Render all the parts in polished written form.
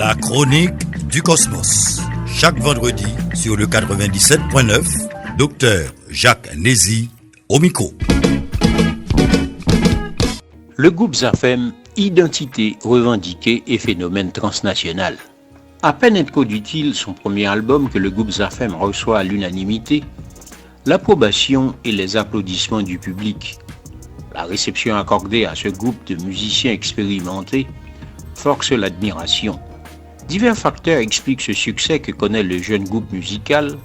La chronique du cosmos. Chaque vendredi sur le 97.9, Dr Jacques Nézy au micro. Le groupe ZAFEM, identité revendiquée et phénomène transnational. À peine introduit-il son premier album que le groupe ZAFEM reçoit à l'unanimité l'approbation et les applaudissements du public. La réception accordée à ce groupe de musiciens expérimentés force l'admiration. Divers facteurs expliquent ce succès que connaît le jeune groupe musical.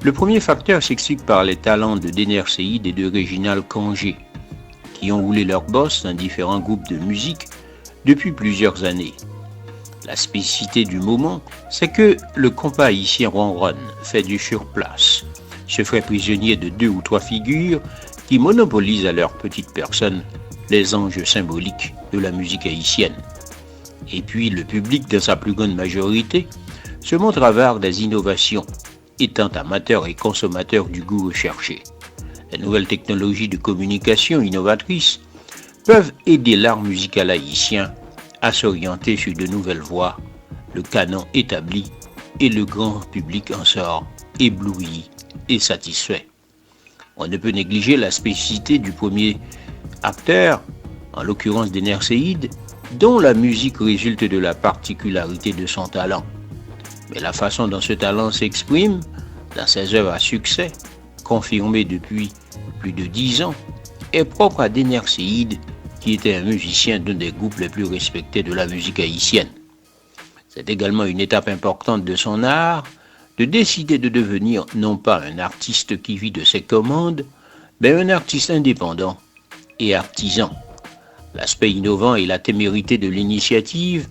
Le premier facteur s'explique par les talents de Dener Seïd et de Réginald Kangé, qui ont roulé leur boss dans différents groupes de musique depuis plusieurs années. La spécificité du moment, c'est que le compas haïtien ronronne, fait du surplace, se ferait prisonnier de 2 ou 3 figures qui monopolisent à leur petite personne les enjeux symboliques de la musique haïtienne. Et puis le public, dans sa plus grande majorité, se montre avare des innovations, étant amateur et consommateur du goût recherché. Les nouvelles technologies de communication innovatrices peuvent aider l'art musical haïtien à s'orienter sur de nouvelles voies. Le canon établi et le grand public en sort ébloui et satisfait. On ne peut négliger la spécificité du premier acteur, en l'occurrence Dener Seïd, dont la musique résulte de la particularité de son talent. Mais la façon dont ce talent s'exprime dans ses œuvres à succès, confirmées depuis plus de 10 ans, est propre à Dener Seïd, qui était un musicien d'un des groupes les plus respectés de la musique haïtienne. C'est également une étape importante de son art, de décider de devenir non pas un artiste qui vit de ses commandes, mais un artiste indépendant et artisan. L'aspect innovant et la témérité de l'initiative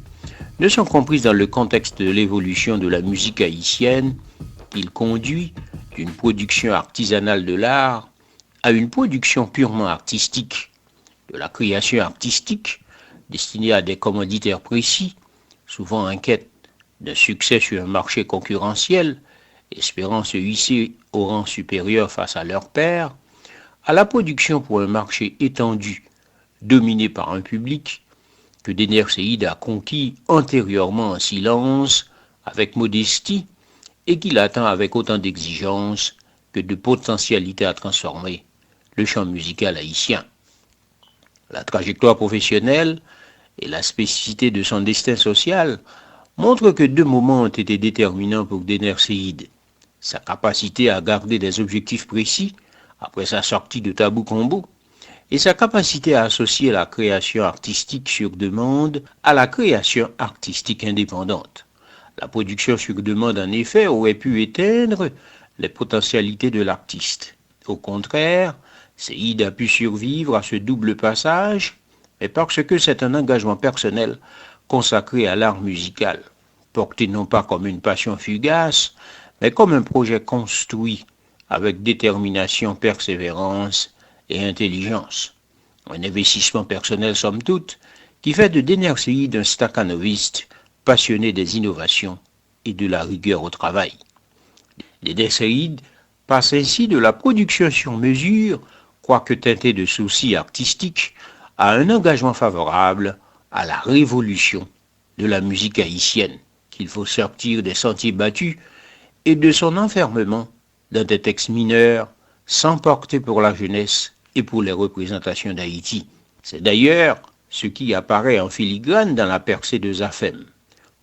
ne sont comprises dans le contexte de l'évolution de la musique haïtienne qu'il conduit d'une production artisanale de l'art à une production purement artistique, de la création artistique destinée à des commanditaires précis, souvent en quête d'un succès sur un marché concurrentiel, espérant se hisser au rang supérieur face à leurs pairs, à la production pour un marché étendu, dominé par un public que Dener Seïd a conquis antérieurement en silence, avec modestie, et qu'il attend avec autant d'exigence que de potentialité à transformer le champ musical haïtien. La trajectoire professionnelle et la spécificité de son destin social montrent que 2 moments ont été déterminants pour Dener Seïd. Sa capacité à garder des objectifs précis après sa sortie de Tabou Combo et sa capacité à associer la création artistique sur demande à la création artistique indépendante. La production sur demande, en effet, aurait pu éteindre les potentialités de l'artiste. Au contraire, Seïd a pu survivre à ce double passage, mais parce que c'est un engagement personnel consacré à l'art musical, porté non pas comme une passion fugace, mais comme un projet construit avec détermination, persévérance et intelligence. Un investissement personnel somme toute, qui fait de Dener Seïd un staccanoviste passionné des innovations et de la rigueur au travail. Dener Seïd passe ainsi de la production sur mesure, quoique teintée de soucis artistiques, à un engagement favorable à la révolution de la musique haïtienne, qu'il faut sortir des sentiers battus et de son enfermement dans des textes mineurs sans porter pour la jeunesse et pour les représentations d'Haïti. C'est d'ailleurs ce qui apparaît en filigrane dans la percée de ZAFEM,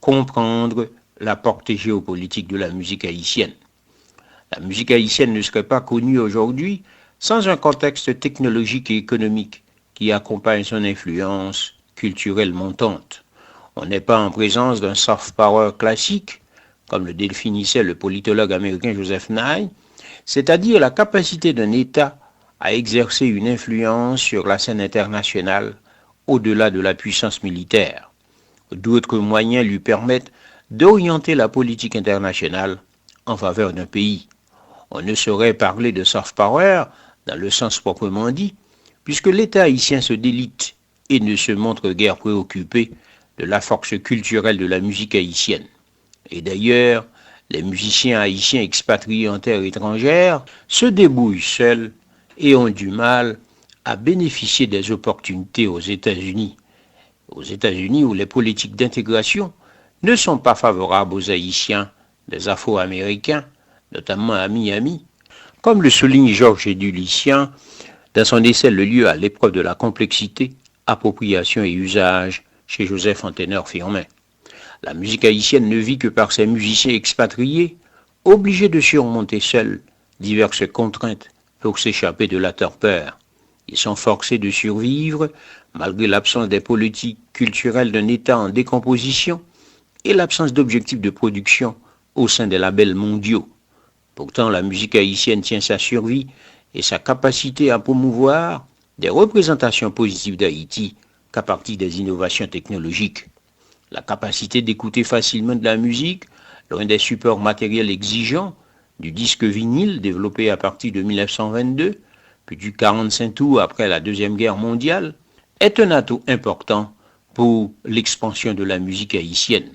comprendre la portée géopolitique de la musique haïtienne. La musique haïtienne ne serait pas connue aujourd'hui sans un contexte technologique et économique qui accompagne son influence culturelle montante. On n'est pas en présence d'un soft power classique, comme le définissait le politologue américain Joseph Nye, c'est-à-dire la capacité d'un État à exercer une influence sur la scène internationale au-delà de la puissance militaire. D'autres moyens lui permettent d'orienter la politique internationale en faveur d'un pays. On ne saurait parler de soft power dans le sens proprement dit, puisque l'État haïtien se délite et ne se montre guère préoccupé de la force culturelle de la musique haïtienne. Et d'ailleurs, les musiciens haïtiens expatriés en terre étrangère se débrouillent seuls et ont du mal à bénéficier des opportunités aux États-Unis. Aux États-Unis où les politiques d'intégration ne sont pas favorables aux Haïtiens, des Afro-Américains, notamment à Miami, comme le souligne Georges Dulicien dans son essai Le lieu à l'épreuve de la complexité, appropriation et usage chez Joseph Anteneur-Firmin. La musique haïtienne ne vit que par ses musiciens expatriés, obligés de surmonter seuls diverses contraintes pour s'échapper de la torpeur. Ils sont forcés de survivre malgré l'absence des politiques culturelles d'un État en décomposition et l'absence d'objectifs de production au sein des labels mondiaux. Pourtant, la musique haïtienne tient sa survie et sa capacité à promouvoir des représentations positives d'Haïti qu'à partir des innovations technologiques. La capacité d'écouter facilement de la musique, loin des supports matériels exigeants, du disque vinyle développé à partir de 1922, puis du 45 tours après la Deuxième Guerre mondiale, est un atout important pour l'expansion de la musique haïtienne.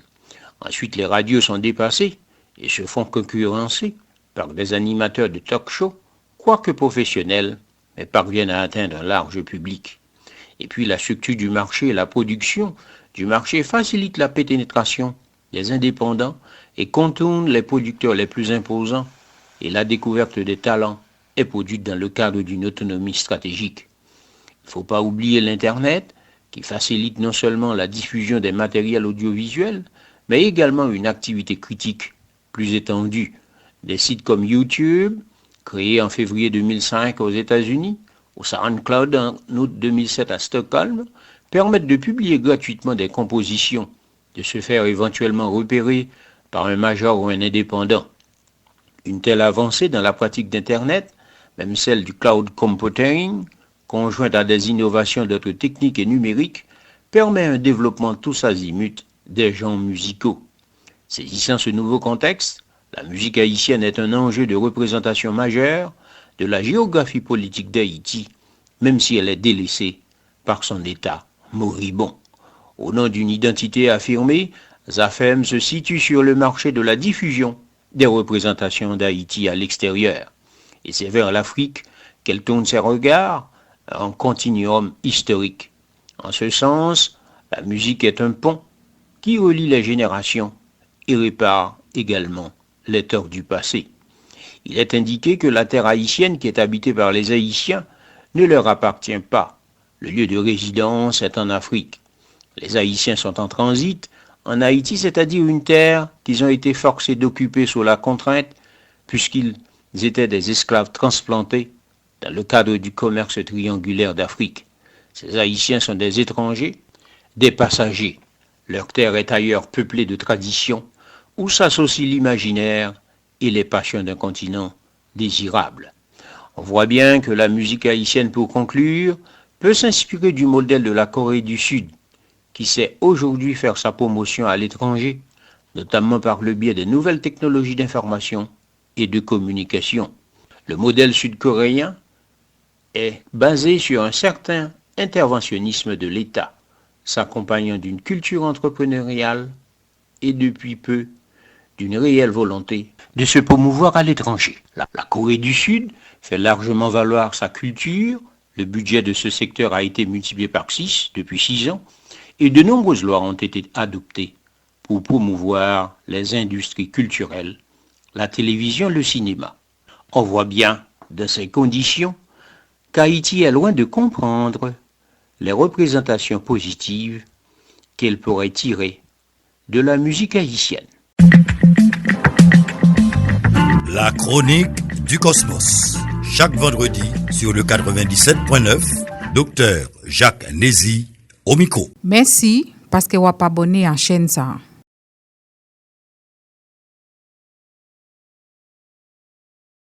Ensuite, les radios sont dépassées et se font concurrencer par des animateurs de talk-show, quoique professionnels, mais parviennent à atteindre un large public. Et puis la structure du marché et la production du marché facilite la pénétration des indépendants et contourne les producteurs les plus imposants, et la découverte des talents est produite dans le cadre d'une autonomie stratégique. Il ne faut pas oublier l'Internet, qui facilite non seulement la diffusion des matériels audiovisuels, mais également une activité critique plus étendue. Des sites comme YouTube, créés en février 2005 aux États-Unis, ou SoundCloud en août 2007 à Stockholm, permettent de publier gratuitement des compositions, de se faire éventuellement repérer par un major ou un indépendant. Une telle avancée dans la pratique d'Internet, même celle du cloud computing, conjointe à des innovations d'autres techniques et numériques, permet un développement tous azimuts des genres musicaux. Saisissant ce nouveau contexte, la musique haïtienne est un enjeu de représentation majeure de la géographie politique d'Haïti, même si elle est délaissée par son état moribond. Au nom d'une identité affirmée, ZAFEM se situe sur le marché de la diffusion des représentations d'Haïti à l'extérieur. Et c'est vers l'Afrique qu'elle tourne ses regards en continuum historique. En ce sens, la musique est un pont qui relie les générations et répare également les torts du passé. Il est indiqué que la terre haïtienne qui est habitée par les Haïtiens ne leur appartient pas. Le lieu de résidence est en Afrique. Les Haïtiens sont en transit en Haïti, c'est-à-dire une terre qu'ils ont été forcés d'occuper sous la contrainte, puisqu'ils étaient des esclaves transplantés dans le cadre du commerce triangulaire d'Afrique. Ces Haïtiens sont des étrangers, des passagers. Leur terre est ailleurs peuplée de traditions, où s'associent l'imaginaire et les passions d'un continent désirable. On voit bien que la musique haïtienne, pour conclure, peut s'inspirer du modèle de la Corée du Sud, qui sait aujourd'hui faire sa promotion à l'étranger, notamment par le biais des nouvelles technologies d'information et de communication. Le modèle sud-coréen est basé sur un certain interventionnisme de l'État, s'accompagnant d'une culture entrepreneuriale et depuis peu d'une réelle volonté de se promouvoir à l'étranger. La Corée du Sud fait largement valoir sa culture, le budget de ce secteur a été multiplié par 6 depuis 6 ans, et de nombreuses lois ont été adoptées pour promouvoir les industries culturelles, la télévision, le cinéma. On voit bien, dans ces conditions, qu'Haïti est loin de comprendre les représentations positives qu'elle pourrait tirer de la musique haïtienne. La chronique du Cosmos. Chaque vendredi sur le 97.9, Dr Jacques Nézi au micro. Merci parce que vous avez abonné à la chaîne.